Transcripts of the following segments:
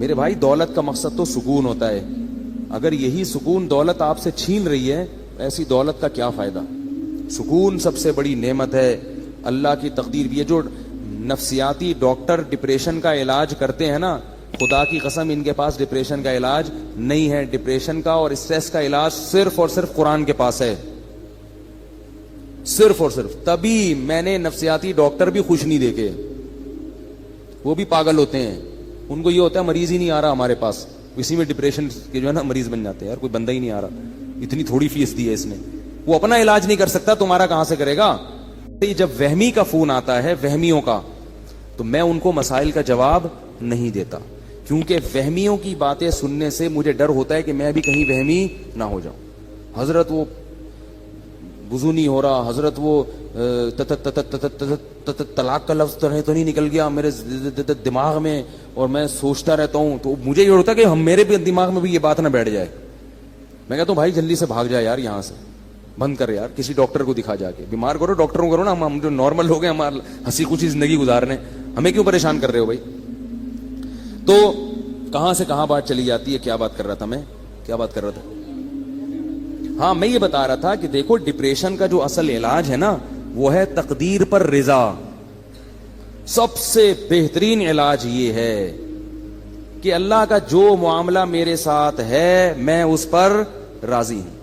میرے بھائی دولت کا مقصد تو سکون ہوتا ہے. اگر یہی سکون دولت آپ سے چھین رہی ہے ایسی دولت کا کیا فائدہ. سکون سب سے بڑی نعمت ہے, اللہ کی تقدیر بھی ہے. جو نفسیاتی ڈاکٹر ڈپریشن کا علاج کرتے ہیں نا, خدا کی قسم ان کے پاس ڈپریشن کا علاج نہیں ہے. ڈپریشن کا اور اسٹریس کا علاج صرف اور صرف قرآن کے پاس ہے, صرف اور صرف. تبھی میں نے نفسیاتی ڈاکٹر بھی خوش نہیں دیکھے, وہ بھی پاگل ہوتے ہیں. ان کو یہ ہوتا ہے مریض ہی نہیں آ رہا ہمارے پاس, اسی میں ڈپریشن کے جو ہے نا مریض بن جاتے ہیں. یار کوئی بندہ ہی نہیں آ رہا, اتنی تھوڑی فیس دی ہے اس نے, وہ اپنا علاج نہیں کر سکتا, تمہارا کہاں سے کرے گا. جب وہمی کا فون آتا ہے وہمیوں کا, تو میں ان کو مسائل کا جواب نہیں دیتا, کیونکہ وہمیوں کی باتیں سننے سے مجھے ڈر ہوتا ہے کہ میں بھی کہیں وہمی نہ ہو جاؤں. حضرت وہ وضو نہیں ہو رہا, حضرت وہ طلاق کا لفظ تو نہیں نکل گیا میرے دماغ میں, اور میں سوچتا رہتا ہوں. تو مجھے یہ ہوتا ہے کہ ہم میرے بھی دماغ میں بھی یہ بات نہ بیٹھ جائے. میں کہتا ہوں بھائی جلدی سے بھاگ جائے یار, یہاں سے بند کر یار, کسی ڈاکٹر کو دکھا جا کے. بیمار کرو ڈاکٹروں کو کرو نا, ہم جو نارمل لوگ ہیں ہمارا ہنسی خوشی زندگی گزارنے, ہمیں کیوں پریشان کر رہے ہو بھائی. تو کہاں سے کہاں بات چلی جاتی ہے. کیا بات کر رہا تھا میں, کیا بات کر رہا تھا. ہاں میں یہ بتا رہا تھا کہ دیکھو ڈپریشن کا جو اصل علاج ہے نا وہ ہے تقدیر پر رضا. سب سے بہترین علاج یہ ہے کہ اللہ کا جو معاملہ میرے ساتھ ہے میں اس پر راضی ہوں.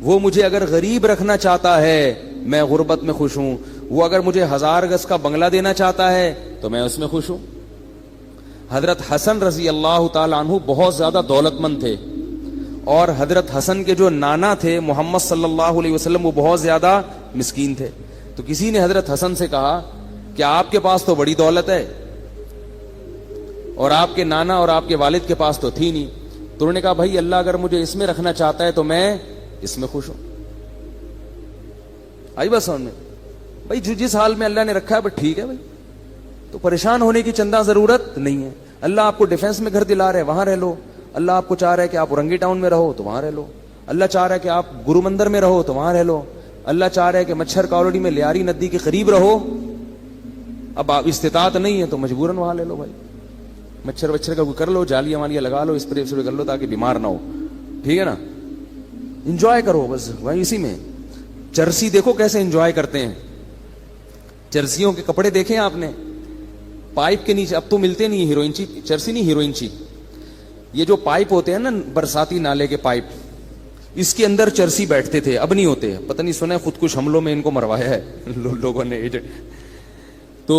وہ مجھے اگر غریب رکھنا چاہتا ہے میں غربت میں خوش ہوں, وہ اگر مجھے 1000 گز کا بنگلہ دینا چاہتا ہے تو میں اس میں خوش ہوں. حضرت حسن رضی اللہ تعالی عنہ بہت زیادہ دولت مند تھے, اور حضرت حسن کے جو نانا تھے محمد صلی اللہ علیہ وسلم وہ بہت زیادہ مسکین تھے. تو کسی نے حضرت حسن سے کہا کہ آپ کے پاس تو بڑی دولت ہے اور آپ کے نانا اور آپ کے والد کے پاس تو تھی نہیں. تو انہوں نے کہا بھائی اللہ اگر مجھے اس میں رکھنا چاہتا ہے تو میں اس میں خوش ہوں. آئی بس سمجھ میں بھائی, جس حال میں اللہ نے رکھا ہے بس ٹھیک ہے بھائی, تو پریشان ہونے کی چندہ ضرورت نہیں ہے. اللہ آپ کو ڈیفنس میں گھر دلا رہے وہاں رہ لو, اللہ آپ کو چاہ رہا ہے کہ آپ اورنگی ٹاؤن میں رہو تو وہاں رہ لو, اللہ چاہ رہا ہے کہ آپ گرو مندر میں رہو تو وہاں رہ لو, اللہ چاہ رہا ہے کہ مچھر کالونی میں لیاری ندی کے قریب رہو. اب آپ استطاعت نہیں ہے تو مجبوراً وہاں لے لو بھائی, مچھر وچھر کا کر لو, جالیاں والیاں لگا لو, اسپرے کر لو تاکہ بیمار نہ ہو. ٹھیک ہے نا, انجوائے کرو بس بھائی اسی میں. چرسی دیکھو کیسے انجوائے کرتے ہیں, چرسیوں کے کپڑے دیکھیں آپ نے, پائپ کے نیچے, اب تو ملتے نہیں ہیروئنچی, چرسی نہیں ہیروئنچی, یہ جو پائپ ہوتے ہیں نا برساتی نالے کے پائپ, اس کے اندر چرسی بیٹھتے تھے, اب نہیں ہوتے. پتہ نہیں سنا ہے خود کش حملوں میں ان کو مروایا ہے لوگوں نے. تو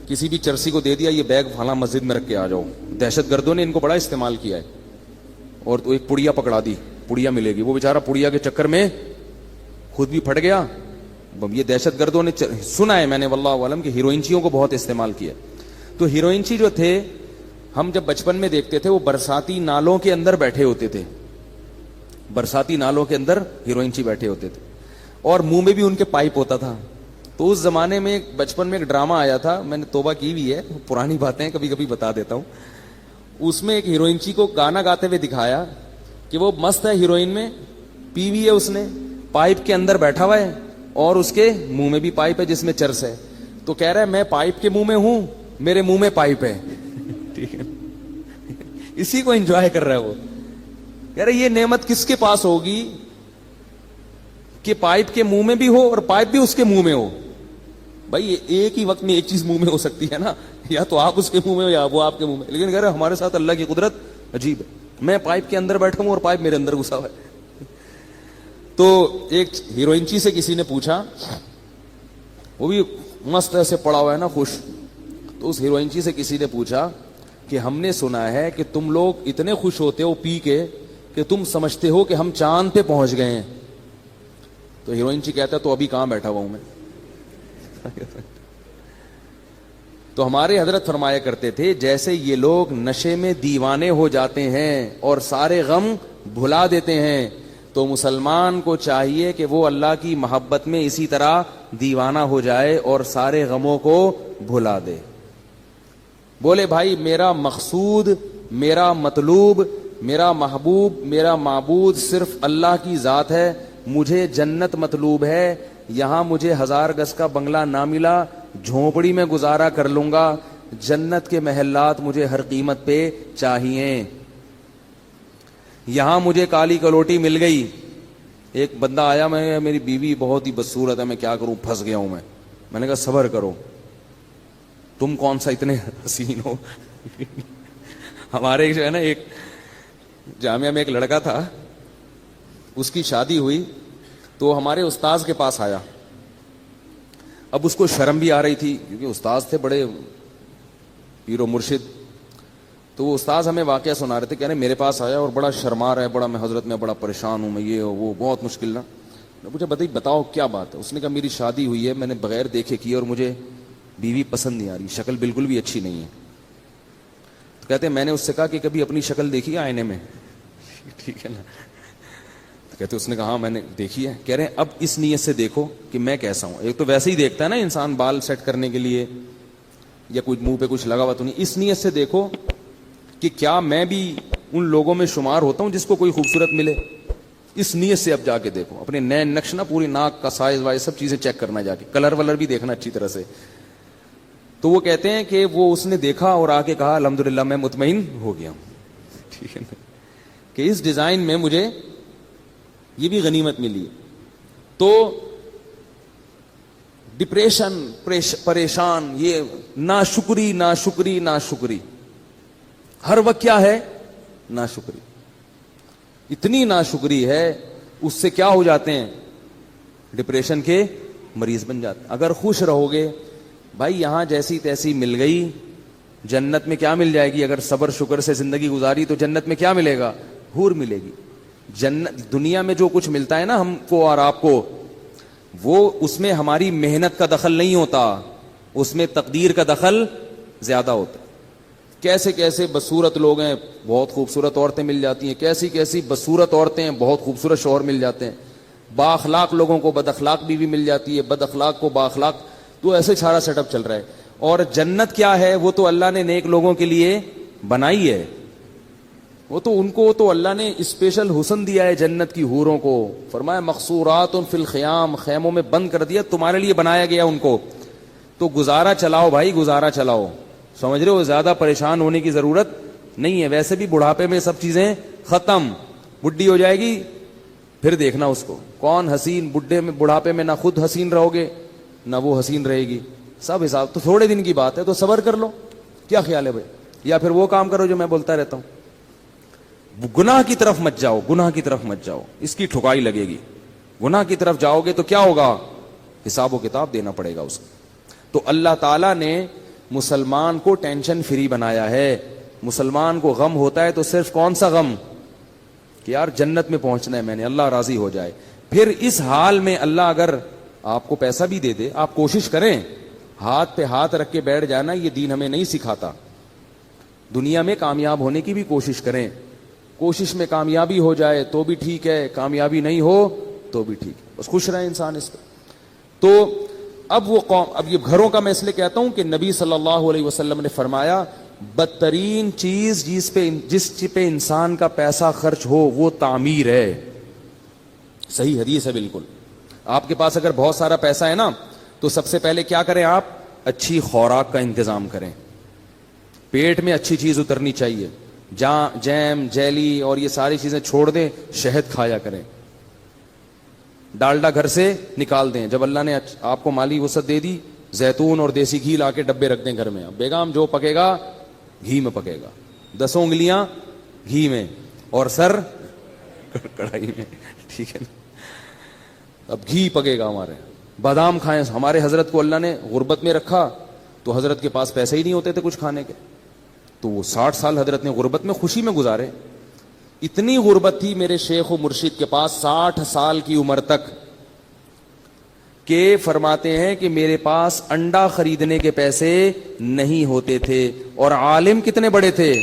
کسی بھی چرسی کو دے دیا یہ بیگ فلاں مسجد میں رکھ کے آ جاؤ. دہشت گردوں نے ان کو بڑا استعمال کیا ہے. اور تو ایک پڑیا پکڑا دی, پڑیا ملے گی, وہ بیچارہ پڑیا کے چکر میں خود بھی پھٹ گیا. یہ دہشت گردوں نے سنا ہے میں نے واللہ عالم کہ ہیروئنچیوں کو بہت استعمال کیا. تو ہیروئنچی جو تھے ہم جب بچپن میں دیکھتے تھے وہ برساتی نالوں کے اندر بیٹھے ہوتے تھے, برساتی نالوں کے اندر ہیروئنچی بیٹھے ہوتے تھے, اور منہ میں بھی ان کے پائپ ہوتا تھا. تو اس زمانے میں بچپن میں ایک ڈرامہ آیا تھا, میں نے توبہ کی بھی ہے, پرانی باتیں کبھی کبھی بتا دیتا ہوں. اس میں ایک ہیروئنچی کو گانا گاتے ہوئے دکھایا کہ وہ مست ہے ہیروئن میں, پی ہوئی ہے اس نے, پائپ کے اندر بیٹھا ہوا ہے اور اس کے منہ میں بھی پائپ ہے جس میں چرس ہے. تو کہہ رہا ہے میں پائپ کے منہ میں ہوں, میرے منہ میں پائپ ہے. ٹھیک ہے, اسی کو انجوائے کر رہا ہے وہ. کہہ رہے یہ نعمت کس کے پاس ہوگی کہ پائپ کے منہ میں بھی ہو اور پائپ بھی اس کے منہ میں ہو. بھائی ایک ہی وقت میں ایک چیز منہ میں ہو سکتی ہے نا, یا تو آپ اس کے منہ میں ہو یا وہ آپ کے منہ میں. لیکن کہہ رہے ہمارے ساتھ اللہ کی قدرت عجیب ہے, میں پائپ کے اندر بیٹھا ہوں اور پائپ میرے اندر گھسا ہوا ہے. تو ایک ہیروئنچی سے کسی نے پوچھا, وہ بھی مست ایسے پڑا ہوا ہے نا خوش, تو اس ہیروئنچی سے کسی نے پوچھا کہ ہم نے سنا ہے کہ تم لوگ اتنے خوش ہوتے ہو پی کے کہ تم سمجھتے ہو کہ ہم چاند پہ پہنچ گئے ہیں. تو ہیروئنچی کہتا ہے تو ابھی کہاں بیٹھا ہوا ہوں میں. تو ہمارے حضرت فرمایا کرتے تھے جیسے یہ لوگ نشے میں دیوانے ہو جاتے ہیں اور سارے غم بھلا دیتے ہیں, تو مسلمان کو چاہیے کہ وہ اللہ کی محبت میں اسی طرح دیوانہ ہو جائے اور سارے غموں کو بھلا دے. بولے بھائی میرا مقصود, میرا مطلوب, میرا محبوب, میرا معبود صرف اللہ کی ذات ہے, مجھے جنت مطلوب ہے, یہاں مجھے 1000 گز کا بنگلہ نہ ملا, جھونپڑی میں گزارا کر لوں گا, جنت کے محلات مجھے ہر قیمت پہ چاہیے. یہاں مجھے کالی کلوٹی مل گئی. ایک بندہ آیا, میں میری بیوی بہت ہی بدصورت ہے, میں کیا کروں, پھنس گیا ہوں میں نے کہا صبر کرو, تم کون سا اتنے حسین ہو. ہمارے جو ہے نا ایک جامعہ میں ایک لڑکا تھا, اس کی شادی ہوئی تو ہمارے استاذ کے پاس آیا. اب اس کو شرم بھی آ رہی تھی کیونکہ استاذ تھے بڑے پیر و مرشد. تو وہ استاذ ہمیں واقعہ سنا رہے تھے, کہہ رہے میرے پاس آیا اور بڑا شرما رہا ہے, بڑا میں حضرت میں بڑا پریشان ہوں, میں یہ وہ بہت مشکل نا. مجھے بتاؤ کیا بات ہے. اس نے کہا میری شادی ہوئی ہے, میں نے بغیر دیکھے کی اور مجھے بیوی پسند نہیں آ رہی, شکل بالکل بھی اچھی نہیں ہے. تو کہتے ہیں میں نے اس سے کہا کہ کبھی اپنی شکل دیکھی ہے آئینے میں, ٹھیک ہے نا. تو کہتے اس نے کہا ہاں میں نے دیکھی ہے. کہہ رہے ہیں اب اس نیت سے دیکھو کہ میں کیسا ہوں. ایک تو ویسے ہی دیکھتا ہے نا انسان بال سیٹ کرنے کے لیے یا کوئی منہ پہ کچھ لگا ہوا تو نہیں, اس نیت سے دیکھو کہ کیا میں بھی ان لوگوں میں شمار ہوتا ہوں جس کو کوئی خوبصورت ملے. اس نیت سے اب جا کے دیکھو, اپنے نئے نقش نا, پوری ناک کا سائز وائز سب چیزیں چیک کرنا, جا کے کلر ولر بھی دیکھنا اچھی طرح سے. تو وہ کہتے ہیں کہ وہ اس نے دیکھا اور آ کے کہا الحمدللہ میں مطمئن ہو گیا ہوں, ٹھیک ہے نا, کہ اس ڈیزائن میں مجھے یہ بھی غنیمت ملی. تو ڈپریشن, پریشان, یہ ناشکری ناشکری ناشکری, ہر وقت کیا ہے ناشکری. اتنی ناشکری ہے اس سے کیا ہو جاتے ہیں, ڈپریشن کے مریض بن جاتے ہیں. اگر خوش رہو گے بھائی, یہاں جیسی تیسی مل گئی, جنت میں کیا مل جائے گی. اگر صبر شکر سے زندگی گزاری تو جنت میں کیا ملے گا, حور ملے گی. جنت دنیا میں جو کچھ ملتا ہے نا ہم کو اور آپ کو, وہ اس میں ہماری محنت کا دخل نہیں ہوتا, اس میں تقدیر کا دخل زیادہ ہوتا ہے. کیسے کیسے بدصورت لوگ ہیں, بہت خوبصورت عورتیں مل جاتی ہیں, کیسی کیسی بدصورت عورتیں ہیں, بہت خوبصورت شوہر مل جاتے ہیں. با اخلاق لوگوں کو بد اخلاق بیوی مل جاتی ہے, بد اخلاق کو با اخلاق. تو ایسے سارا سیٹ اپ چل رہا ہے. اور جنت کیا ہے, وہ تو اللہ نے نیک لوگوں کے لیے بنائی ہے. وہ تو ان کو تو اللہ نے اسپیشل حسن دیا ہے جنت کی حوروں کو. فرمایا مقصورات فی الخیام, خیموں میں بند کر دیا, تمہارے لیے بنایا گیا ان کو. تو گزارا چلاؤ بھائی, گزارا چلاؤ, سمجھ رہے ہو, زیادہ پریشان ہونے کی ضرورت نہیں ہے. ویسے بھی بڑھاپے میں سب چیزیں ختم, بڈھی ہو جائے گی پھر دیکھنا اس کو کون حسین. بڑھاپے میں نہ خود حسین رہو گے نہ وہ حسین رہے گی, سب حساب. تو تھوڑے دن کی بات ہے, تو صبر کر لو. کیا خیال ہے بھائی, یا پھر وہ کام کرو جو میں بولتا رہتا ہوں, گناہ کی طرف مت جاؤ, گناہ کی طرف مت جاؤ, اس کی ٹھکائی لگے گی. گناہ کی طرف جاؤ گے تو کیا ہوگا, حساب و کتاب دینا پڑے گا اس کا. تو اللہ تعالیٰ نے مسلمان کو ٹینشن فری بنایا ہے. مسلمان کو غم ہوتا ہے تو صرف کون سا غم, کہ یار جنت میں پہنچنا ہے میں نے, اللہ راضی ہو جائے. پھر اس حال میں اللہ اگر آپ کو پیسہ بھی دے دے, آپ کوشش کریں, ہاتھ پہ ہاتھ رکھ کے بیٹھ جانا یہ دین ہمیں نہیں سکھاتا. دنیا میں کامیاب ہونے کی بھی کوشش کریں, کوشش میں کامیابی ہو جائے تو بھی ٹھیک ہے, کامیابی نہیں ہو تو بھی ٹھیک ہے, بس خوش رہے انسان اس پہ. تو اب وہ قوم, اب یہ گھروں کا میں اس لیے کہتا ہوں کہ نبی صلی اللہ علیہ وسلم نے فرمایا بدترین چیز جس پہ انسان کا پیسہ خرچ ہو وہ تعمیر ہے. صحیح حدیث ہے بالکل. آپ کے پاس اگر بہت سارا پیسہ ہے نا تو سب سے پہلے کیا کریں آپ, اچھی خوراک کا انتظام کریں. پیٹ میں اچھی چیز اترنی چاہیے, جیم جیلی اور یہ ساری چیزیں چھوڑ دیں, شہد کھایا کریں. ڈالڈا گھر سے نکال دیں, جب اللہ نے آپ کو مالی وسعت دے دی, زیتون اور دیسی گھی لا کے ڈبے رکھ دیں گھر میں. بیگم جو پکے گا گھی میں پکے گا, 10 انگلیاں گھی میں اور سر کڑھائی میں, ٹھیک ہے نا. اب گھی پکے گا ہمارے. بادام کھائیں, ہمارے حضرت کو اللہ نے غربت میں رکھا تو حضرت کے پاس پیسے ہی نہیں ہوتے تھے کچھ کھانے کے, تو وہ 60 سال حضرت نے غربت میں خوشی میں گزارے. اتنی غربت تھی میرے شیخ و مرشد کے پاس 60 سال کی عمر تک, کہ فرماتے ہیں کہ میرے پاس انڈا خریدنے کے پیسے نہیں ہوتے تھے. اور عالم کتنے بڑے تھے,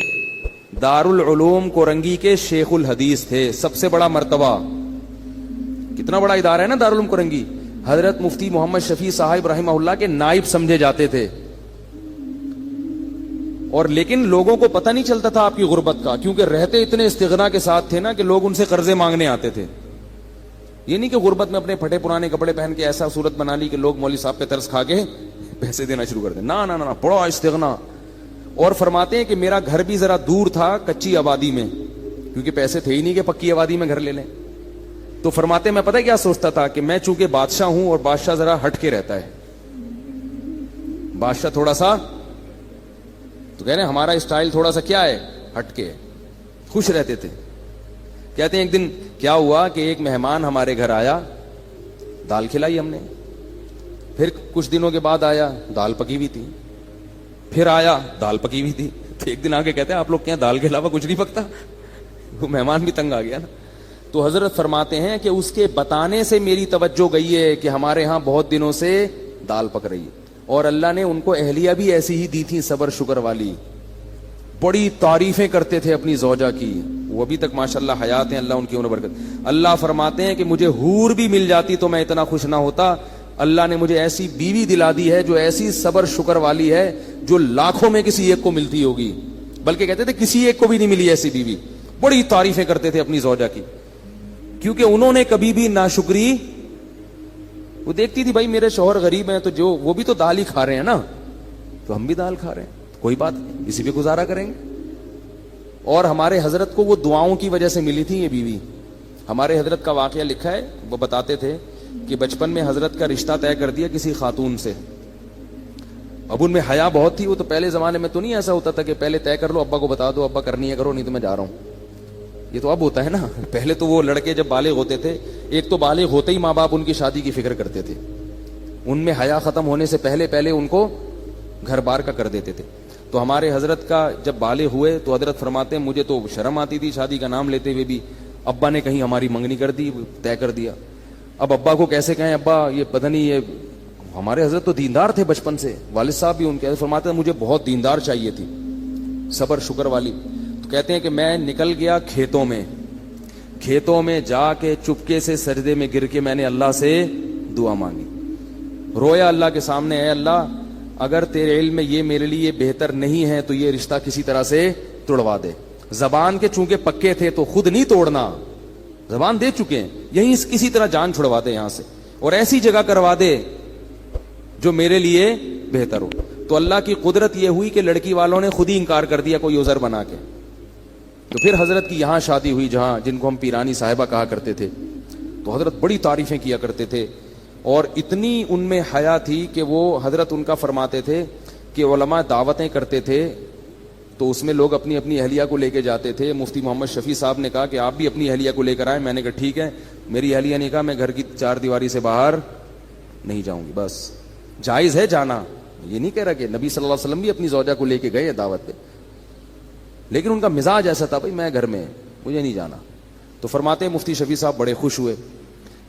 دارالعلوم کورنگی کے شیخ الحدیث تھے, سب سے بڑا مرتبہ. کتنا بڑا ادارہ ہے نا دارالعلوم کورنگی. حضرت مفتی محمد شفیع صاحب رحمہ اللہ کے نائب سمجھے جاتے تھے. اور لیکن لوگوں کو پتہ نہیں چلتا تھا آپ کی غربت کا, کیونکہ رہتے اتنے استغنا کے ساتھ تھے نا کہ لوگ ان سے قرضے مانگنے آتے تھے. یہ نہیں کہ غربت میں اپنے پھٹے پرانے کپڑے پہن کے ایسا صورت بنا لی کہ لوگ مولوی صاحب پہ ترس کھا کے پیسے دینا شروع کر دیں. نہ بڑا استغنا, اور فرماتے ہیں کہ میرا گھر بھی ذرا دور تھا کچی آبادی میں، کیونکہ پیسے تھے ہی نہیں کہ پکی آبادی میں گھر لے لیں. تو فرماتے ہیں میں پتہ کیا سوچتا تھا کہ میں چونکہ بادشاہ ہوں اور بادشاہ ذرا ہٹ کے رہتا ہے، بادشاہ تھوڑا سا، تو کہہ رہے ہیں ہمارا اسٹائل تھوڑا سا کیا ہے، ہٹ کے، خوش رہتے تھے. کہتے ہیں ایک دن کیا ہوا کہ ایک مہمان ہمارے گھر آیا، دال کھلائی ہم نے، پھر کچھ دنوں کے بعد آیا، دال پکی ہوئی تھی، پھر آیا، دال پکی ہوئی تھی. تو ایک دن آ کے کہتے ہیں آپ لوگ کیا دال کے علاوہ کچھ نہیں پکتا؟ وہ مہمان بھی تنگ آ گیا نا. تو حضرت فرماتے ہیں کہ اس کے بتانے سے میری توجہ گئی ہے کہ ہمارے ہاں بہت دنوں سے دال پک رہی ہے، اور اللہ نے ان کو اہلیہ بھی ایسی ہی دی تھی، صبر شکر والی، بڑی تعریفیں کرتے تھے اپنی زوجہ کی، وہ ابھی تک ماشاءاللہ حیات ہیں، اللہ ان کی عمر برکت. اللہ فرماتے ہیں کہ مجھے حور بھی مل جاتی تو میں اتنا خوش نہ ہوتا. اللہ نے مجھے ایسی بیوی دلا دی ہے جو ایسی صبر شکر والی ہے جو لاکھوں میں کسی ایک کو ملتی ہوگی، بلکہ کہتے تھے کسی ایک کو بھی نہیں ملی ایسی بیوی. بڑی تعریفیں کرتے تھے اپنی زوجہ کی، کیونکہ انہوں نے کبھی بھی ناشکری، وہ دیکھتی تھی بھائی میرے شوہر غریب ہیں تو جو وہ بھی تو دال ہی کھا رہے ہیں نا، تو ہم بھی دال کھا رہے ہیں، کوئی بات نہیں، اسی پہ گزارا کریں گے. اور ہمارے حضرت کو وہ دعاؤں کی وجہ سے ملی تھی یہ بیوی. ہمارے حضرت کا واقعہ لکھا ہے، وہ بتاتے تھے کہ بچپن میں حضرت کا رشتہ طے کر دیا کسی خاتون سے. اب ان میں حیا بہت تھی، وہ تو پہلے زمانے میں تو نہیں ایسا ہوتا تھا کہ پہلے طے کر لو، ابا کو بتا دو، ابا کرنی ہے کرو نہیں تو میں جا رہا ہوں. یہ تو اب ہوتا ہے نا. پہلے تو وہ لڑکے جب بالغ ہوتے تھے، ایک تو بالغ ہوتے ہی ماں باپ ان کی شادی کی فکر کرتے تھے، ان میں حیا ختم ہونے سے پہلے ان کو گھر بار کا کر دیتے تھے. تو ہمارے حضرت کا جب بالغ ہوئے تو حضرت فرماتے ہیں مجھے تو شرم آتی تھی شادی کا نام لیتے ہوئے بھی. ابا نے کہیں ہماری منگنی کر دی، طے کر دیا. اب ابا کو کیسے کہیں ابا یہ پتہ نہیں، یہ ہمارے حضرت تو دیندار تھے بچپن سے، والد صاحب بھی ان کے فرماتے ہیں مجھے بہت دیندار چاہیے تھی، صبر شکر والی. تو کہتے ہیں کہ میں نکل گیا کھیتوں میں جا کے چپکے سے سجدے میں گر کے میں نے اللہ سے دعا مانگی، رویا اللہ کے سامنے، اے اللہ اگر تیرے علم میں یہ میرے لیے بہتر نہیں ہے تو یہ رشتہ کسی طرح سے توڑوا دے. زبان کے چونکہ پکے تھے تو خود نہیں توڑنا، زبان دے چکے ہیں، یہیں کسی طرح جان چھڑوا دے یہاں سے، اور ایسی جگہ کروا دے جو میرے لیے بہتر ہو. تو اللہ کی قدرت یہ ہوئی کہ لڑکی والوں نے خود ہی انکار کر دیا کوئی عذر بنا کے. تو پھر حضرت کی یہاں شادی ہوئی جہاں جن کو ہم پیرانی صاحبہ کہا کرتے تھے. تو حضرت بڑی تعریفیں کیا کرتے تھے، اور اتنی ان میں حیا تھی کہ وہ حضرت ان کا فرماتے تھے کہ علماء دعوتیں کرتے تھے تو اس میں لوگ اپنی اپنی اہلیہ کو لے کے جاتے تھے. مفتی محمد شفیع صاحب نے کہا کہ آپ بھی اپنی اہلیہ کو لے کر آئیں. میں نے کہا ٹھیک ہے. میری اہلیہ نے کہا میں گھر کی چار دیواری سے باہر نہیں جاؤں گی. بس جائز ہے جانا، یہ نہیں کہہ رہا کہ نبی صلی اللہ علیہ وسلم بھی اپنی زوجہ کو لے کے گئے دعوت پہ، لیکن ان کا مزاج ایسا تھا بھائی میں گھر میں مجھے نہیں جانا. تو فرماتے ہیں مفتی شفیع صاحب بڑے خوش ہوئے،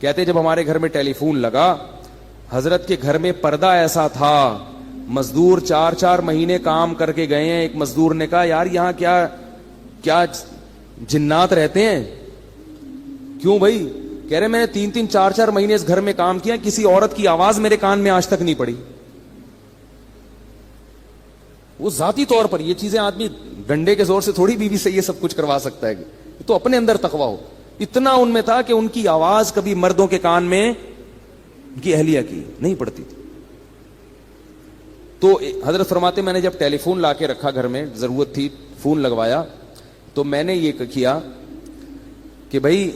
کہتے جب ہمارے گھر میں ٹیلی فون لگا، حضرت کے گھر میں پردہ ایسا تھا، مزدور 4 مہینے کام کر کے گئے ہیں. ایک مزدور نے کہا یار یہاں کیا جنات رہتے ہیں؟ کیوں بھائی؟ کہہ رہے میں نے 3 4 مہینے اس گھر میں کام کیا، کسی عورت کی آواز میرے کان میں آج تک نہیں پڑی. وہ ذاتی طور پر یہ چیزیں آدمی ڈنڈے کے زور سے تھوڑی بیوی سے یہ سب کچھ کروا سکتا ہے، تو اپنے اندر تقوی ہو. اتنا ان میں تھا کہ ان کی آواز کبھی مردوں کے کان میں ان کی اہلیہ کی نہیں پڑتی تھی. تو حضرت فرماتے میں نے جب ٹیلی فون لا کے رکھا گھر میں، ضرورت تھی فون لگوایا، تو میں نے یہ کیا کہ بھائی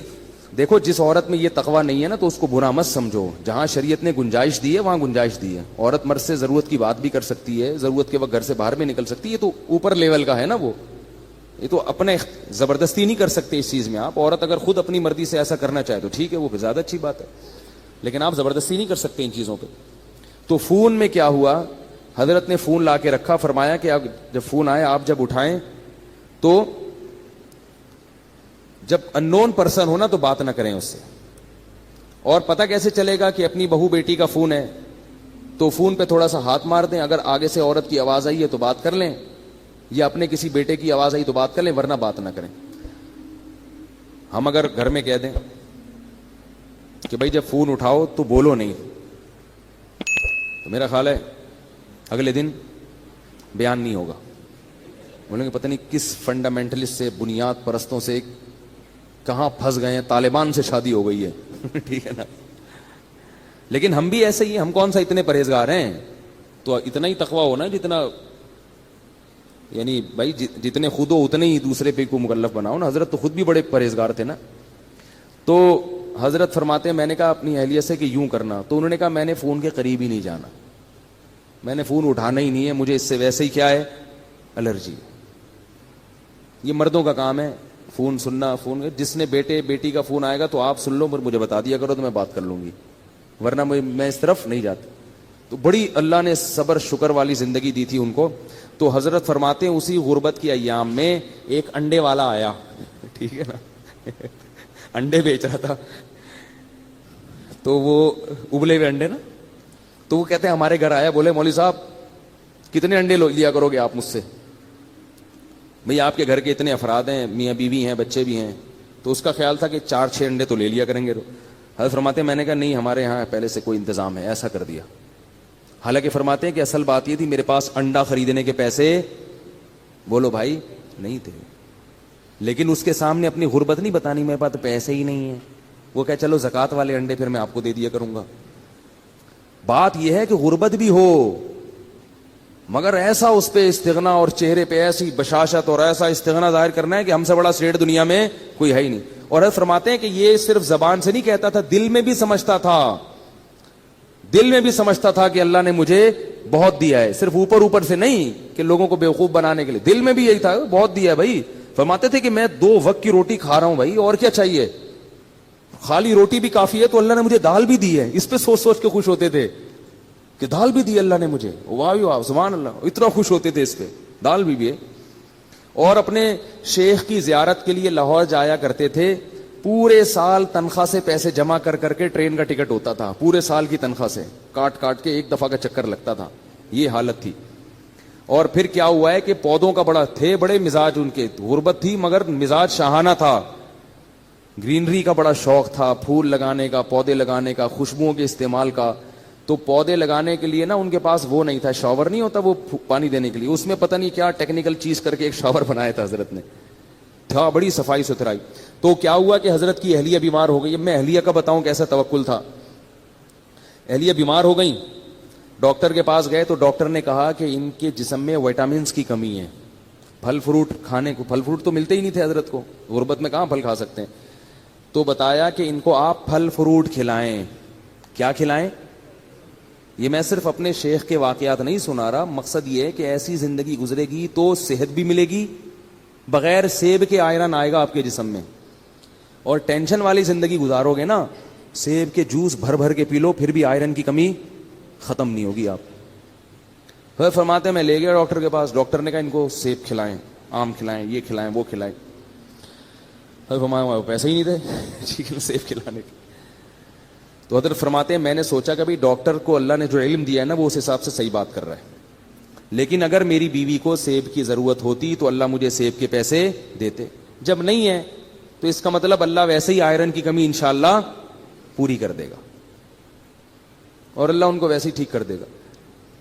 دیکھو جس عورت میں یہ تقوی نہیں ہے نا تو اس کو برا مت سمجھو. جہاں شریعت نے گنجائش دی ہے وہاں گنجائش دی ہے. عورت مرد سے ضرورت کی بات بھی کر سکتی ہے، ضرورت کے وقت گھر سے باہر بھی نکل سکتی ہے، تو اوپر لیول کا ہے نا وہ، یہ تو اپنے زبردستی نہیں کر سکتے اس چیز میں. آپ عورت اگر خود اپنی مرضی سے ایسا کرنا چاہے تو ٹھیک ہے، وہ زیادہ اچھی بات ہے، لیکن آپ زبردستی نہیں کر سکتے ان چیزوں پہ. تو فون میں کیا ہوا، حضرت نے فون لا کے رکھا، فرمایا کہ اب جب فون آئے آپ جب اٹھائیں تو جب ان نون پرسن ہونا تو بات نہ کریں اس سے. اور پتہ کیسے چلے گا کہ اپنی بہو بیٹی کا فون ہے تو فون پہ تھوڑا سا ہاتھ مار دیں، اگر آگے سے عورت کی آواز آئی ہے تو بات کر لیں، یا اپنے کسی بیٹے کی آواز آئی تو بات کر لیں، ورنہ بات نہ کریں. ہم اگر گھر میں کہہ دیں کہ بھائی جب فون اٹھاؤ تو بولو نہیں، تو میرا خیال ہے اگلے دن بیان نہیں ہوگا. بولیں گے پتہ نہیں کس فنڈامنٹلسٹ سے، بنیاد پرستوں سے کہاں پھنس گئے ہیں، طالبان سے شادی ہو گئی ہے. ٹھیک ہے نا. لیکن ہم بھی ایسے ہی، ہم کون سا اتنے پرہیزگار ہیں، تو اتنا ہی تقویٰ ہونا جتنا یعنی بھائی جتنے خود ہو اتنے ہی دوسرے پہ کو مکلف بناؤ نا. حضرت تو خود بھی بڑے پرہیزگار تھے نا. تو حضرت فرماتے ہیں میں نے کہا اپنی اہلیہ سے کہ یوں کرنا, تو انہوں نے کہا میں نے فون کے قریب ہی نہیں جانا, میں نے فون اٹھانا ہی نہیں ہے, مجھے اس سے ویسے ہی کیا ہے الرجی. یہ مردوں کا کام ہے فون سننا. فون جس نے بیٹے بیٹی کا فون آئے گا تو آپ سن لو, مجھے بتا دیا کرو تو میں بات کر لوں گی, ورنہ میں اس طرف نہیں جاتا. تو بڑی اللہ نے صبر شکر والی زندگی دی تھی ان کو. تو حضرت فرماتے ہیں اسی غربت کی ایام میں ایک انڈے والا آیا, ٹھیک ہے نا, انڈے بیچ رہا تھا, تو وہ ابلے ہوئے انڈے نا, تو وہ کہتے ہیں ہمارے گھر آیا, بولے مولوی صاحب کتنے انڈے لیا کرو گے آپ مجھ سے, بھئی آپ کے گھر کے اتنے افراد ہیں, میاں بیوی ہیں, بچے بھی ہیں. تو اس کا خیال تھا کہ 4-6 انڈے تو لے لیا کریں گے. حضرت فرماتے ہیں میں نے کہا نہیں, ہمارے یہاں پہلے سے کوئی انتظام ہے, ایسا کر دیا. حالانکہ فرماتے ہیں کہ اصل بات یہ تھی میرے پاس انڈا خریدنے کے پیسے بولو بھائی نہیں تھے, لیکن اس کے سامنے اپنی غربت نہیں بتانی میرے پاس تو پیسے ہی نہیں ہیں. وہ کہ چلو زکات والے انڈے پھر میں آپ کو دے دیا کروں گا. بات یہ ہے کہ غربت بھی ہو مگر ایسا اس پہ استغنا اور چہرے پہ ایسی بشاشت اور ایسا استغنا ظاہر کرنا ہے کہ ہم سے بڑا سیٹ دنیا میں کوئی ہے ہی نہیں. اور حضرت فرماتے ہیں کہ یہ صرف زبان سے نہیں کہتا تھا, دل میں بھی سمجھتا تھا, دل میں بھی سمجھتا تھا کہ اللہ نے مجھے بہت دیا ہے, صرف اوپر اوپر سے نہیں کہ لوگوں کو بیوقوف بنانے کے لیے, دل میں بھی یہی تھا بہت دیا ہے بھائی. فرماتے تھے کہ میں 2 وقت کی روٹی کھا رہا ہوں بھائی, اور کیا چاہیے, خالی روٹی بھی کافی ہے, تو اللہ نے مجھے دال بھی دی ہے. اس پہ سوچ سوچ کے خوش ہوتے تھے کہ دال بھی دی اللہ نے مجھے, واہ واہ سبحان اللہ, اتنا خوش ہوتے تھے اس پہ, دال بھی ہے. اور اپنے شیخ کی زیارت کے لیے لاہور جایا کرتے تھے, پورے سال تنخواہ سے پیسے جمع کر کر کے ٹرین کا ٹکٹ ہوتا تھا, پورے سال کی تنخواہ سے کاٹ کاٹ کے ایک دفعہ کا چکر لگتا تھا. یہ حالت تھی. اور پھر کیا ہوا ہے کہ پودوں کا بڑے مزاج ان کے, غربت تھی مگر مزاج شاہانہ تھا, گرینری کا بڑا شوق تھا, پھول لگانے کا, پودے لگانے کا, خوشبوؤں کے استعمال کا. تو پودے لگانے کے لیے نا ان کے پاس وہ نہیں تھا, شاور نہیں ہوتا وہ پانی دینے کے لیے, اس میں پتہ نہیں کیا ٹیکنیکل چیز کر کے ایک شاور بنایا تھا حضرت نے, تھا بڑی صفائی ستھرائی. تو کیا ہوا کہ حضرت کی اہلیہ بیمار ہو گئی. اب میں اہلیہ کا بتاؤں کیسا توکل تھا. اہلیہ بیمار ہو گئی, ڈاکٹر کے پاس گئے تو ڈاکٹر نے کہا کہ ان کے جسم میں وٹامنس کی کمی ہے, پھل فروٹ کھانے کو, پھل فروٹ تو ملتے ہی نہیں تھے حضرت کو, غربت میں کہاں پھل کھا سکتے ہیں. تو بتایا کہ ان کو آپ پھل فروٹ کھلائیں. کیا کھلائیں؟ یہ میں صرف اپنے شیخ کے واقعات نہیں سنا رہا, مقصد یہ ہے کہ ایسی زندگی گزرے گی تو صحت بھی ملے گی, بغیر سیب کے آئرن آئے گا آپ کے جسم میں. اور ٹینشن والی زندگی گزارو گے نا, سیب کے جوس بھر بھر کے پی لو پھر بھی آئرن کی کمی ختم نہیں ہوگی. آپ فرماتے ہیں میں لے گیا ڈاکٹر کے پاس, ڈاکٹر نے کہا ان کو سیب کھلائیں, آم کھلائیں, یہ کھلائیں, وہ کھلائیں. پیسے ہی نہیں تھے سیب کھلانے کے. تو حضرت فرماتے ہیں میں نے سوچا کہ بھائی ڈاکٹر کو اللہ نے جو علم دیا ہے نا وہ اس حساب سے صحیح بات کر رہا ہے, لیکن اگر میری بیوی کو سیب کی ضرورت ہوتی تو اللہ مجھے سیب کے پیسے دیتے, جب نہیں ہے تو اس کا مطلب اللہ ویسے ہی آئرن کی کمی انشاءاللہ پوری کر دے گا, اور اللہ ان کو ویسے ہی ٹھیک کر دے گا.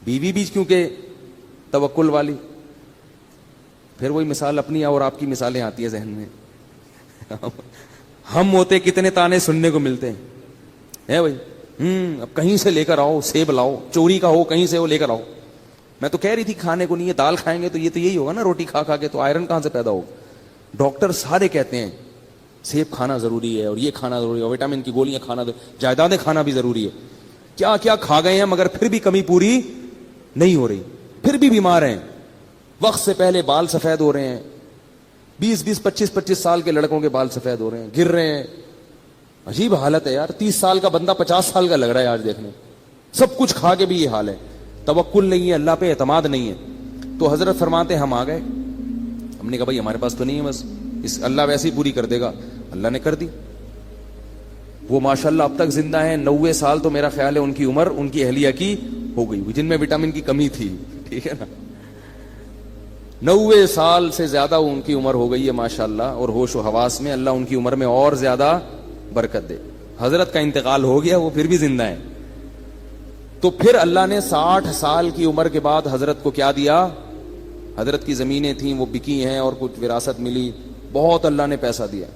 بیوی بھی کیونکہ توکل والی, پھر وہی مثال اپنی اور آپ کی مثالیں آتی ہے ذہن میں. ہم ہوتے کتنے تانے سننے کو ملتے ہیں بھائی, اب کہیں سے لے کر آؤ, سیب لاؤ, چوری کا ہو کہیں سے وہ لے کر آؤ. میں تو کہہ رہی تھی کھانے کو نہیں ہے, دال کھائیں گے تو یہ تو یہی ہوگا نا, روٹی کھا کھا کے, تو آئرن کہاں سے پیدا ہوگا. ڈاکٹر سارے کہتے ہیں سیب کھانا ضروری ہے, اور یہ کھانا ضروری ہے, اور وٹامن کی گولیاں کھانا, جائیدادیں کھانا بھی ضروری ہے. کیا کیا کھا گئے ہیں مگر پھر بھی کمی پوری نہیں ہو رہی, پھر بھی بیمار ہیں. وقت سے پہلے بال سفید ہو رہے ہیں, 20-20, 25-25 سال کے لڑکوں کے بال سفید ہو رہے ہیں, گر رہے ہیں. عجیب حالت ہے یار, 30 سال کا بندہ 50 سال کا لگ رہا ہے آج دیکھنے, سب کچھ کھا کے بھی یہ حال ہے. توکل نہیں ہے, اللہ پہ اعتماد نہیں ہے. تو حضرت فرماتے ہم آ گئے, ہم نے کہا بھائی ہمارے پاس تو نہیں ہے, بس اس اللہ ویسے ہی پوری کر دے گا. اللہ نے کر دی. وہ ماشاءاللہ اب تک زندہ ہیں, 90 سال تو میرا خیال ہے ان کی عمر ان کی اہلیہ کی ہو گئی, جن میں وٹامن کی کمی تھی, ٹھیک ہے نا. 90 سال سے زیادہ ان کی عمر ہو گئی ہے ماشاءاللہ, اور ہوش و حواس میں اللہ ان کی عمر میں اور زیادہ برکت دے. حضرت کا انتقال ہو گیا, وہ پھر بھی زندہ ہے. تو پھر اللہ نے 60 سال کی عمر کے بعد حضرت کو کیا دیا. حضرت کی زمینیں تھیں وہ بکی ہیں, اور کچھ وراثت ملی, بہت اللہ نے پیسہ دیا.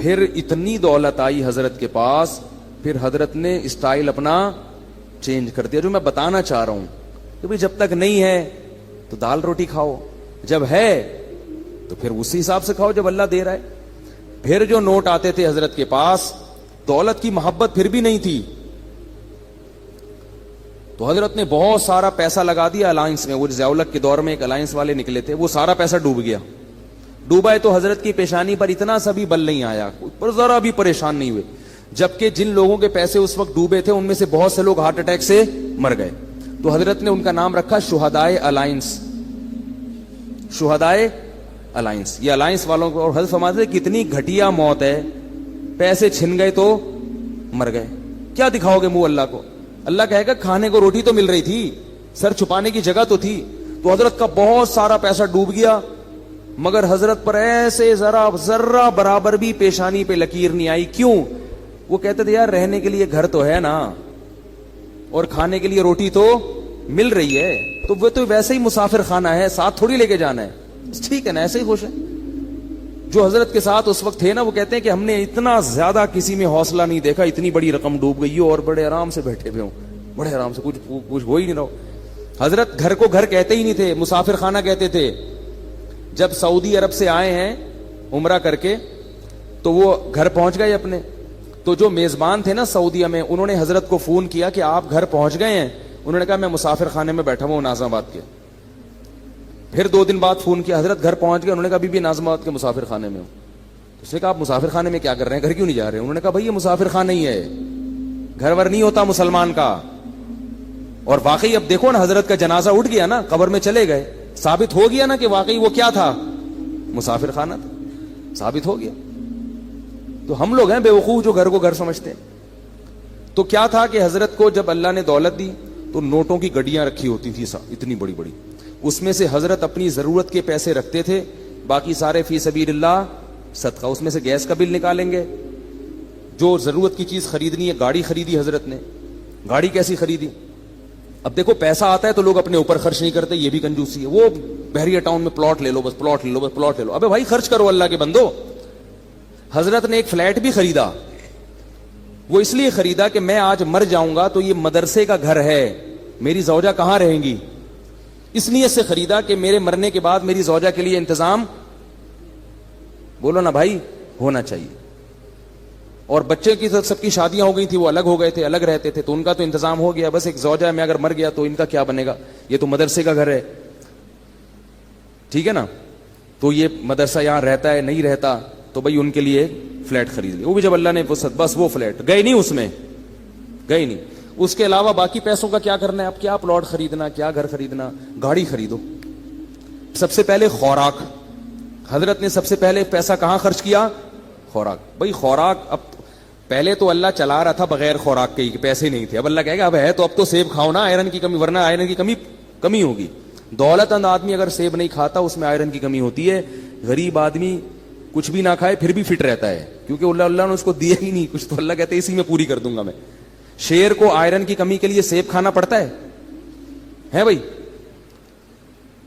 پھر اتنی دولت آئی حضرت کے پاس, پھر حضرت نے اسٹائل اپنا چینج کر دیا. جو میں بتانا چاہ رہا ہوں کہ بھئی جب تک نہیں ہے تو دال روٹی کھاؤ, جب ہے تو پھر اسی حساب سے کھاؤ جب اللہ دے رہا ہے. پھر جو نوٹ آتے تھے حضرت کے پاس, دولت کی محبت پھر بھی نہیں تھی, تو حضرت نے بہت سارا پیسہ لگا دیا الائنس میں. وہ ضیاء الحق کے دور میں ایک الائنس والے نکلے تھے, وہ سارا پیسہ ڈوب گیا. ڈوبا ہے تو حضرت کی پیشانی پر اتنا سا بھی بل نہیں آیا, پر ذرا بھی پریشان نہیں ہوئے. جبکہ جن لوگوں کے پیسے اس وقت ڈوبے تھے ان میں سے بہت سے لوگ ہارٹ اٹیک سے مر گئے. تو حضرت نے ان کا نام رکھا شہدائے الائنس, شہدائے الائنس. یہ الائنس والوں کو, اور حضرت فرماتے تھے کتنی گھٹیا موت ہے, پیسے چھن گئے تو مر گئے, کیا دکھاؤ گے منہ اللہ کو؟ اللہ کہے گا کھانے کو روٹی تو مل رہی تھی, سر چھپانے کی جگہ تو تھی. تو حضرت کا بہت سارا پیسہ ڈوب گیا, مگر حضرت پر ایسے ذرہ برابر بھی پیشانی پہ لکیر نہیں آئی. کیوں؟ وہ کہتے تھے یار رہنے کے لیے گھر تو ہے نا, اور کھانے کے لیے روٹی تو مل رہی ہے, تو وہ تو ویسے ہی مسافر خانہ ہے, ساتھ تھوڑی لے کے جانا ہے, ٹھیک ہے نا, ایسے ہی خوش ہے. جو حضرت کے ساتھ اس وقت تھے نا, وہ کہتے ہیں کہ ہم نے اتنا زیادہ کسی میں حوصلہ نہیں دیکھا, اتنی بڑی رقم ڈوب گئی اور بڑے آرام سے بیٹھے ہوئے ہوں, بڑے آرام سے, کچھ ہو ہی نہیں رہا. حضرت گھر کو گھر کہتے ہی نہیں تھے, مسافر خانہ کہتے تھے. جب سعودی عرب سے آئے ہیں عمرہ کر کے, تو وہ گھر پہنچ گئے اپنے. تو جو میزبان تھے نا سعودیہ میں, انہوں نے حضرت کو فون کیا کہ آپ گھر پہنچ گئے ہیں. انہوں نے کہا میں مسافر خانے میں بیٹھا ہوں ناظم آباد کے. پھر 2 دن بعد فون کیا, حضرت گھر پہنچ گئے. انہوں نے کہا بھی ناظم آباد کے مسافر خانے میں ہوں. اس نے کہا آپ مسافر خانے میں کیا کر رہے ہیں, گھر کیوں نہیں جا رہے؟ انہوں نے کہا بھائی یہ مسافر خانہ ہی ہے, گھر ور نہیں ہوتا مسلمان کا. اور واقعی اب دیکھو نا, حضرت کا جنازہ اٹھ گیا نا, قبر میں چلے گئے, ثابت ہو گیا نا کہ واقعی وہ کیا تھا, مسافر خانہ تھا, ثابت ہو گیا. تو ہم لوگ ہیں بے وقوف جو گھر کو گھر سمجھتے ہیں. تو کیا تھا کہ حضرت کو جب اللہ نے دولت دی تو نوٹوں کی گڈیاں رکھی ہوتی تھی اتنی بڑی بڑی, اس میں سے حضرت اپنی ضرورت کے پیسے رکھتے تھے, باقی سارے فی سبیل اللہ صدقہ. اس میں سے گیس کا بل نکالیں گے, جو ضرورت کی چیز خریدنی ہے. گاڑی خریدی حضرت نے, گاڑی کیسی خریدی؟ اب دیکھو پیسہ آتا ہے تو لوگ اپنے اوپر خرچ نہیں کرتے, یہ بھی کنجوسی ہے. وہ بحریہ ٹاؤن میں پلاٹ لے لو, بس پلاٹ لے لو, بس پلاٹ لے لو. ابے بھائی خرچ کرو اللہ کے بندو. حضرت نے ایک فلیٹ بھی خریدا, وہ اس لیے خریدا کہ میں آج مر جاؤں گا تو یہ مدرسے کا گھر ہے, میری زوجہ کہاں رہیں گی, اس نیت سے خریدا کہ میرے مرنے کے بعد میری زوجہ کے لیے انتظام, بولو نا بھائی, ہونا چاہیے. اور بچے کی سب کی شادیاں ہو گئی تھی, وہ الگ ہو گئے تھے, الگ رہتے تھے, تو ان کا تو انتظام ہو گیا. بس ایک زوجہ میں اگر مر گیا تو ان کا کیا بنے گا, یہ تو مدرسے کا گھر ہے, ٹھیک ہے نا. تو یہ مدرسہ یہاں رہتا ہے نہیں رہتا, تو بھائی ان کے لیے فلیٹ خرید لیا. وہ بھی جب اللہ نے بس وہ فلیٹ گئے نہیں, اس میں گئے نہیں. اس کے علاوہ باقی پیسوں کا کیا کرنا ہے, اب کیا پلاٹ خریدنا, کیا گھر خریدنا, گاڑی خریدو. سب سے پہلے خوراک, حضرت نے سب سے پہلے پیسہ کہاں خرچ کیا, خوراک. بھائی خوراک, اب پہلے تو اللہ چلا رہا تھا بغیر خوراک کے, پیسے نہیں تھے. اب اللہ کہے گا اب ہے تو اب تو سیب کھاؤ نا, آئرن کی کمی, ورنہ آئرن کی کمی ہوگی. دولت مند آدمی اگر سیب نہیں کھاتا اس میں آئرن کی کمی ہوتی ہے. غریب آدمی کچھ بھی نہ کھائے پھر بھی فٹ رہتا ہے, کیونکہ اللہ نے اس کو دیا ہی نہیں کچھ, تو اللہ کہتے ہیں اسی میں پوری کر دوں گا میں. شیر کو آئرن کی کمی کے لیے سیب کھانا پڑتا ہے بھائی.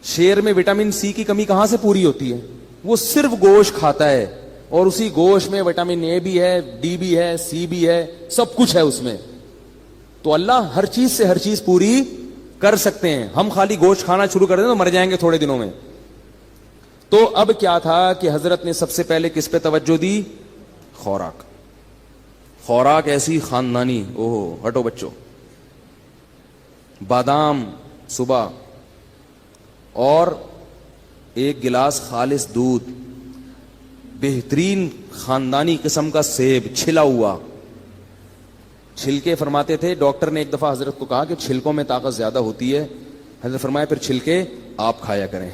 شیر میں وٹامن سی کی کمی کہاں سے پوری ہوتی ہے, وہ صرف گوشت کھاتا ہے, اور اسی گوشت میں وٹامن اے بھی ہے, ڈی بھی ہے, سی بھی ہے, سب کچھ ہے اس میں. تو اللہ ہر چیز سے ہر چیز پوری کر سکتے ہیں. ہم خالی گوشت کھانا شروع کر دیں تو مر جائیں گے تھوڑے دنوں میں. تو اب کیا تھا کہ حضرت نے سب سے پہلے کس پہ توجہ دی, خوراک. خوراک ایسی خاندانی, اوہ ہٹو بچوں, بادام صبح, اور 1 گلاس خالص دودھ, بہترین خاندانی قسم کا سیب چھلا ہوا. چھلکے فرماتے تھے, ڈاکٹر نے ایک دفعہ حضرت کو کہا کہ چھلکوں میں طاقت زیادہ ہوتی ہے. حضرت فرمایا پھر چھلکے آپ کھایا کریں.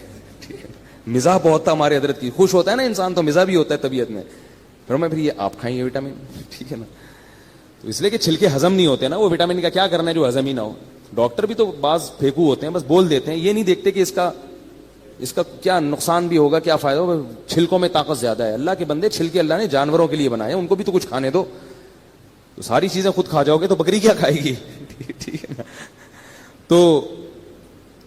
مزاح بہت تھا ہمارے حضرت کی, خوش ہوتا ہے نا انسان تو مزاح بھی ہوتا ہے طبیعت میں. فرمایا پھر یہ آپ کھائیں گے وٹامن, ٹھیک ہے نا. تو اس لیے کہ چھلکے ہضم نہیں ہوتے نا, وہ وٹامن کا کیا کرنا ہے جو ہضم ہی نہ ہو. ڈاکٹر بھی تو بعض پھینکو ہوتے ہیں, بس بول دیتے ہیں, یہ نہیں دیکھتے کہ اس کا کیا نقصان بھی ہوگا, کیا فائدہ ہوگا. چھلکوں میں طاقت زیادہ ہے. اللہ کے بندے, چھلکے اللہ نے جانوروں کے لیے بنائے, ان کو بھی تو کچھ کھانے دو. تو ساری چیزیں خود کھا جاؤ گے تو بکری کیا کھائے گی, ٹھیک ہے نا. تو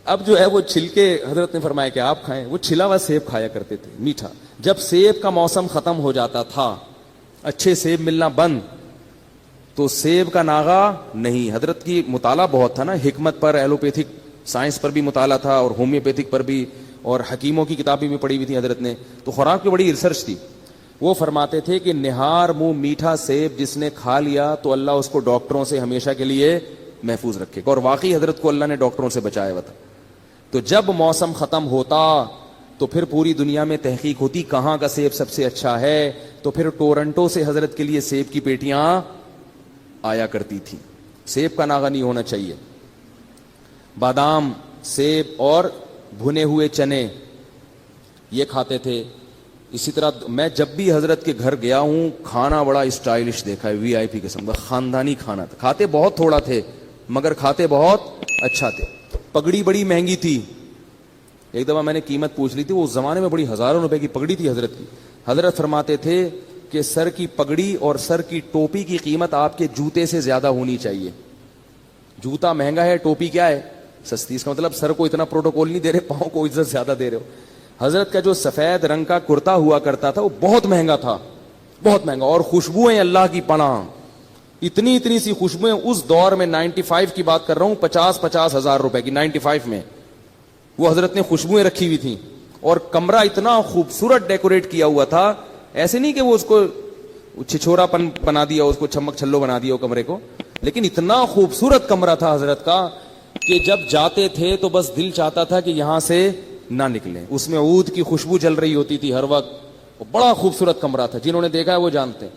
اب جو ہے وہ چھلکے حضرت نے فرمایا کہ آپ کھائیں. وہ چھلا ہوا سیب کھایا کرتے تھے, میٹھا. جب سیب کا موسم ختم ہو جاتا تھا, اچھے سیب ملنا بند, تو سیب کا ناغا نہیں. حضرت کی مطالعہ بہت تھا نا حکمت پر, ایلوپیتھک سائنس پر بھی مطالعہ تھا اور ہومیوپیتھک پر بھی, اور حکیموں کی کتابیں بھی پڑھی ہوئی تھی حضرت نے, تو خوراک پہ بڑی ریسرچ تھی. وہ فرماتے تھے کہ نہار منہ میٹھا سیب جس نے کھا لیا تو اللہ اس کو ڈاکٹروں سے ہمیشہ کے لیے محفوظ رکھے گا, اور واقعی حضرت کو اللہ نے ڈاکٹروں سے بچایا ہوا تھا. تو جب موسم ختم ہوتا تو پھر پوری دنیا میں تحقیق ہوتی کہاں کا سیب سب سے اچھا ہے, تو پھر ٹورنٹو سے حضرت کے لیے سیب کی پیٹیاں آیا کرتی تھی. سیب کا ناغہ نہیں ہونا چاہیے. بادام, سیب اور بھنے ہوئے چنے یہ کھاتے تھے. اسی طرح میں جب بھی حضرت کے گھر گیا ہوں کھانا بڑا اسٹائلش دیکھا ہے, وی آئی پی قسم کا خاندانی کھانا تھا. کھاتے بہت تھوڑا تھے مگر کھاتے بہت اچھا تھے. پگڑی بڑی مہنگی تھی. ایک دفعہ میں نے قیمت پوچھ لی تھی, وہ اس زمانے میں بڑی ہزاروں روپے کی پگڑی تھی حضرت کی. حضرت فرماتے تھے کہ سر کی پگڑی اور سر کی ٹوپی کی قیمت آپ کے جوتے سے زیادہ ہونی چاہیے. جوتا مہنگا ہے, ٹوپی کیا ہے, سستی. اس کا مطلب سر کو اتنا پروٹوکول نہیں دے رہے, پاؤں کو عزت زیادہ دے رہے ہو. حضرت کا جو سفید رنگ کا کرتا ہوا کرتا تھا وہ بہت مہنگا تھا, بہت مہنگا. اور خوشبوئیں اللہ کی پناہ, اتنی اتنی سی خوشبوئیں اس دور میں 95 کی بات کر رہا ہوں, 50 ہزار روپے کی 95 میں وہ حضرت نے خوشبوئیں رکھی ہوئی تھیں. اور کمرہ اتنا خوبصورت ڈیکوریٹ کیا ہوا تھا, ایسے نہیں کہ وہ اس کو چھچورا پن بنا دیا, اس کو چھمک چھلو بنا دیا کمرے کو, لیکن اتنا خوبصورت کمرہ تھا حضرت کا کہ جب جاتے تھے تو بس دل چاہتا تھا کہ یہاں سے نہ نکلیں. اس میں عود کی خوشبو چل رہی ہوتی تھی ہر وقت. بڑا خوبصورت کمرہ تھا, جنہوں نے دیکھا ہے وہ جانتے ہیں.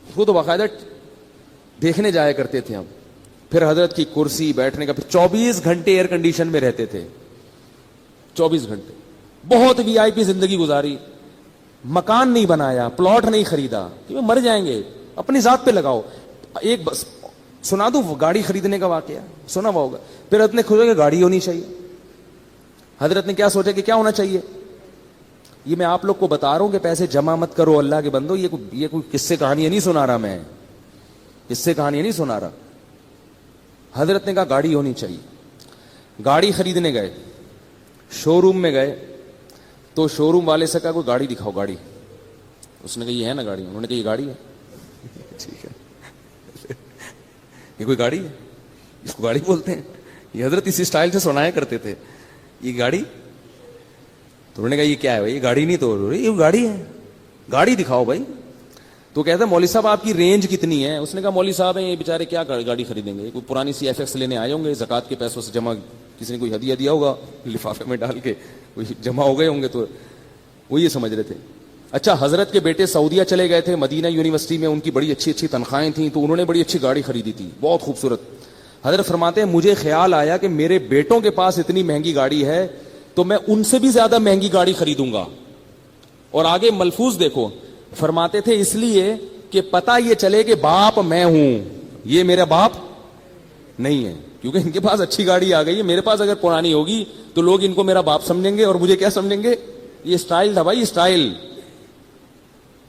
اس کو تو باقاعدہ دیکھنے جایا کرتے تھے ہم. پھر حضرت کی کرسی, بیٹھنے کا, پھر 24 گھنٹے ایئر کنڈیشن میں رہتے تھے, 24 گھنٹے. بہت وی آئی پی زندگی گزاری. مکان نہیں بنایا, پلاٹ نہیں خریدا, کہ مر جائیں گے, اپنی ذات پہ لگاؤ. ایک بس سنا دوں گاڑی خریدنے کا واقعہ, سنا ہوا ہوگا. پھر حضرت نے کھوجا کہ گاڑی ہونی چاہیے. حضرت نے کیا سوچا کہ کیا ہونا چاہیے, یہ میں آپ لوگ کو بتا رہا ہوں کہ پیسے جمع مت کرو اللہ کے بندو, یہ کوئی قصے کہانیاں نہیں سنا رہا, میں قصے کہانیاں نہیں سنا رہا. حضرت نے کہا گاڑی ہونی چاہیے. گاڑی خریدنے گئے, شو روم میں گئے, تو شو روم والے سے کہا کوئی گاڑی دکھاؤ, گاڑی. اس نے کہا یہ ہے نا گاڑی. انہوں نے کہا یہ گاڑی ہے. ٹھیک ہے, یہ کوئی گاڑی ہے, اس کو گاڑی بولتے ہیں. یہ حضرت اسی سٹائل سے سنایا کرتے تھے, یہ گاڑی. تو انہوں نے کہا یہ کیا ہے بھائی, یہ گاڑی نہیں, تو یہ گاڑی ہے, گاڑی دکھاؤ بھائی. تو کہتا ہے مولوی صاحب آپ کی رینج کتنی ہے. اس نے کہا مولوی صاحب ہیں یہ بیچارے کیا گاڑی خریدیں گے, کوئی پرانی سی ایف ایکس لینے آئے ہوں گے, زکات کے پیسوں سے جمع, کسی نے کوئی ہدیہ دیا ہوگا لفافے میں ڈال کے, کوئی جمع ہو گئے ہوں گے, تو وہ یہ سمجھ رہے تھے. اچھا, حضرت کے بیٹے سعودیہ چلے گئے تھے, مدینہ یونیورسٹی میں ان کی بڑی اچھی اچھی تنخواہیں تھیں, تو انہوں نے بڑی اچھی گاڑی خریدی تھی, بہت خوبصورت. حضرت فرماتے ہیں مجھے خیال آیا کہ میرے بیٹوں کے پاس اتنی مہنگی گاڑی ہے تو میں ان سے بھی زیادہ مہنگی گاڑی خریدوں گا. اور آگے ملفوظ دیکھو, فرماتے تھے اس لیے کہ پتہ یہ چلے کہ باپ میں ہوں, یہ میرا باپ نہیں ہے, کیونکہ ان کے پاس اچھی گاڑی آ گئی ہے. میرے پاس اگر پرانی ہوگی تو لوگ ان کو میرا باپ سمجھیں گے, اور مجھے کیا سمجھیں گے, یہ سٹائل تھا بھائی, سٹائل.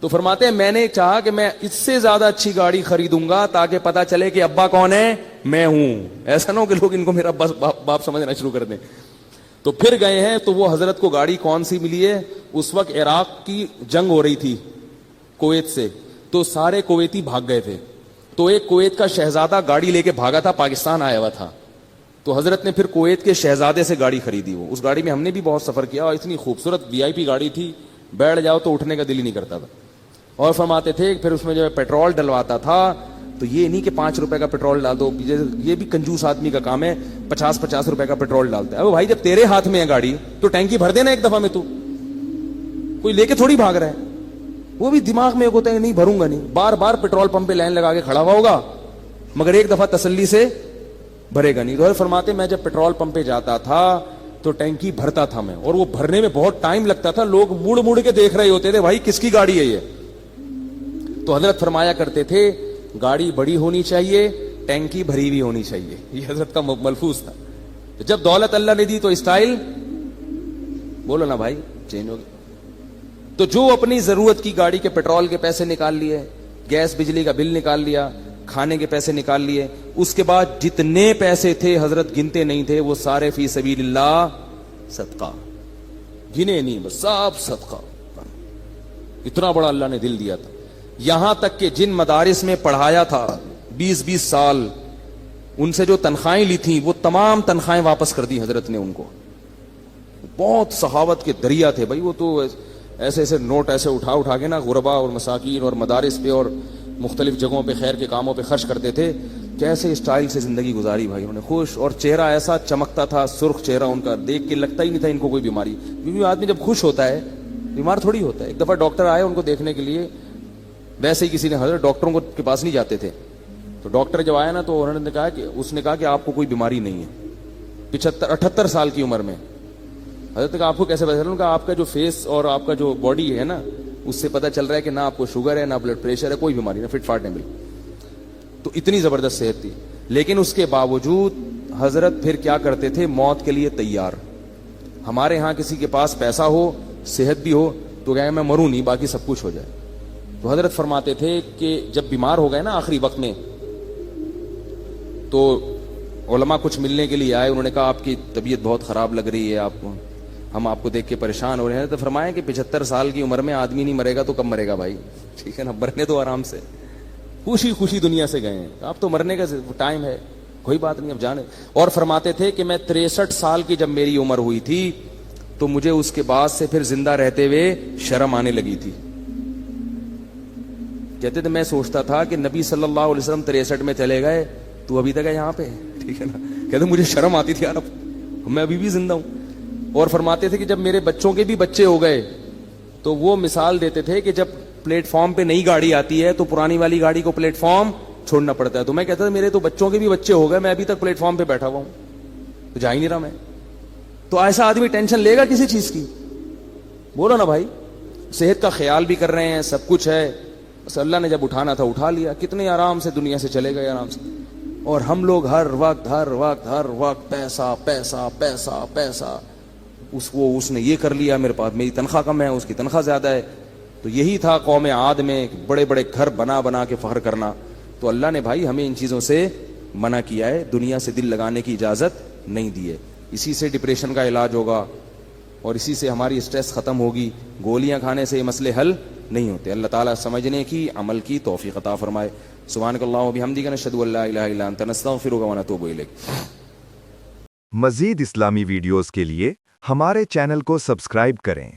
تو فرماتے ہیں میں نے چاہا کہ میں اس سے زیادہ اچھی گاڑی خریدوں گا تاکہ پتا چلے کہ ابا کون ہے, میں ہوں. ایسا نہ ہو کہ لوگ ان کو میرا باپ سمجھنا شروع کر دیں. تو پھر گئے ہیں تو وہ حضرت کو گاڑی کون سی ملی ہے, اس وقت عراق کی جنگ ہو رہی تھی کویت سے, تو سارے کویتی بھاگ گئے تھے. تو ایک کویت کا شہزادہ گاڑی لے کے بھاگا تھا, پاکستان آیا ہوا تھا. تو حضرت نے پھر کویت کے شہزادے سے گاڑی خریدی. وہ اس گاڑی میں ہم نے بھی بہت سفر کیا, اور اتنی خوبصورت وی آئی پی گاڑی تھی, بیٹھ جاؤ تو اٹھنے کا دل ہی نہیں کرتا تھا. اور فرماتے تھے پھر اس میں جو پیٹرول ڈلواتا تھا تو یہ نہیں کہ 5 روپے کا پیٹرول ڈال دو, یہ بھی کنجوس آدمی کا کام ہے, 50 روپے کا پیٹرول ڈالتا ہے. اب بھائی جب تیرے ہاتھ میں ہے گاڑی تو ٹینکی بھر دینا ایک دفعہ میں, تو کوئی لے کے تھوڑی بھاگ رہا ہے. وہ بھی دماغ میں ہوتا ہے نہیں بھروں گا نہیں, بار بار پیٹرول پمپ پہ لائن لگا کے کھڑا ہوا ہوگا, مگر ایک دفعہ تسلی سے بھرے گا نہیں. تو فرماتے میں جب پیٹرول پمپ پہ جاتا تھا تو ٹینکی بھرتا تھا میں, اور وہ بھرنے میں بہت ٹائم لگتا تھا, لوگ مڑ مڑ کے دیکھ رہے ہوتے تھے بھائی کس کی گاڑی ہے یہ. تو حضرت فرمایا کرتے تھے گاڑی بڑی ہونی چاہیے, ٹینکی بھری ہوئی ہونی چاہیے. یہ حضرت کا ملفوظ تھا. جب دولت اللہ نے دی تو اسٹائل بولو نا بھائی چینج ہو گئی. تو جو اپنی ضرورت کی گاڑی کے پیٹرول کے پیسے نکال لیے, گیس بجلی کا بل نکال لیا, کھانے کے پیسے نکال لیے, اس کے بعد جتنے پیسے تھے حضرت گنتے نہیں تھے, وہ سارے فی سبیل اللہ صدقہ, گنے نہیں بس سب صدقہ. اتنا بڑا اللہ نے دل دیا تھا. یہاں تک کہ جن مدارس میں پڑھایا تھا 20 سال, ان سے جو تنخواہیں لی تھیں وہ تمام تنخواہیں واپس کر دی حضرت نے ان کو. بہت سخاوت کے دریا تھے بھائی وہ تو. ایسے ایسے نوٹ ایسے اٹھا کے نا غربا اور مساکین اور مدارس پہ اور مختلف جگہوں پہ خیر کے کاموں پہ خرچ کرتے تھے. کیسے اسٹائل سے زندگی گزاری بھائی انہوں نے, خوش, اور چہرہ ایسا چمکتا تھا, سرخ چہرہ ان کا, دیکھ کے لگتا ہی نہیں تھا ان کو کوئی بیماری. کیونکہ آدمی جب خوش ہوتا ہے بیمار تھوڑی ہوتا ہے. ایک دفعہ ڈاکٹر آئے ان کو دیکھنے کے لیے, ویسے ہی کسی نے, حضرت ڈاکٹروں کے پاس نہیں جاتے تھے, تو ڈاکٹر جب آیا نا تو انہوں نے کہا کہ آپ کو کوئی بیماری نہیں ہے. 78 سال کی عمر میں. حضرت کا آپ کو کیسے پتا چلا؟ آپ کا جو فیس اور آپ کا جو باڈی ہے نا اس سے پتا چل رہا ہے کہ نہ آپ کو شوگر ہے, نہ بلڈ پریشر ہے, کوئی بیماری نہیں, فٹ فاٹ ہے بالکل. تو اتنی زبردست صحت تھی. لیکن اس کے باوجود حضرت پھر کیا کرتے تھے, موت کے لیے تیار. ہمارے ہاں کسی کے پاس پیسہ ہو, صحت بھی ہو, تو کہے میں مروں نہیں, باقی سب کچھ ہو جائے. تو حضرت فرماتے تھے کہ جب بیمار ہو گئے نا آخری وقت میں, تو علماء کچھ ملنے کے لیے آئے. انہوں نے کہا آپ کی طبیعت بہت خراب لگ رہی ہے, ہم آپ کو دیکھ کے پریشان ہو رہے ہیں. تو فرمایا کہ 75 سال کی عمر میں آدمی نہیں مرے گا تو کب مرے گا بھائی, ٹھیک ہے نا, مرنے تو آرام سے, خوشی خوشی دنیا سے گئے ہیں, اب تو مرنے کا ٹائم ہے, کوئی بات نہیں, اب جانے. اور فرماتے تھے کہ میں 63 سال کی جب میری عمر ہوئی تھی تو مجھے اس کے بعد سے پھر زندہ رہتے ہوئے شرم آنے لگی تھی. کہتے تھے میں سوچتا تھا کہ نبی صلی اللہ علیہ وسلم 63 میں چلے گئے, تو ابھی تک ہے یہاں پہ, ٹھیک ہے نا. کہتے مجھے شرم آتی تھی یار, اب میں ابھی بھی زندہ ہوں. اور فرماتے تھے کہ جب میرے بچوں کے بھی بچے ہو گئے تو وہ مثال دیتے تھے کہ جب پلیٹ فارم پہ نئی گاڑی آتی ہے تو پرانی والی گاڑی کو پلیٹ فارم چھوڑنا پڑتا ہے. تو میں کہتا تھا میرے تو بچوں کے بھی بچے ہو گئے, میں ابھی تک پلیٹ فارم پہ بیٹھا ہوا ہوں, تو جا ہی نہیں رہا میں. تو ایسا آدمی ٹینشن لے گا کسی چیز کی؟ بولو نا بھائی, صحت کا خیال بھی کر رہے ہیں, سب کچھ ہے, بس اللہ نے جب اٹھانا تھا اٹھا لیا. کتنے آرام سے دنیا سے چلے گئے, آرام سے. اور ہم لوگ ہر وقت پیسہ پیسہ پیسہ پیسہ, اس نے یہ کر لیا, میرے پاس میری تنخواہ کم ہے, اس کی تنخواہ زیادہ ہے. تو یہی تھا قوم عاد میں, بڑے بڑے گھر بنا کے فخر کرنا. تو اللہ نے بھائی ہمیں ان چیزوں سے منع کیا ہے, دنیا سے دل لگانے کی اجازت نہیں دی ہے. اسی سے ڈپریشن کا علاج ہوگا اور اسی سے ہماری اسٹریس ختم ہوگی. گولیاں کھانے سے یہ مسئلے حل نہیں ہوتے. اللہ تعالیٰ سمجھنے کی, عمل کی توفیق عطا فرمائے. سبحانک اللہم و بحمدک, نشہد ان لا الہ الا انت, نستغفرک و نتوب الیک. مزید اسلامی ویڈیوز کے لیے ہمارے چینل کو سبسکرائب کریں.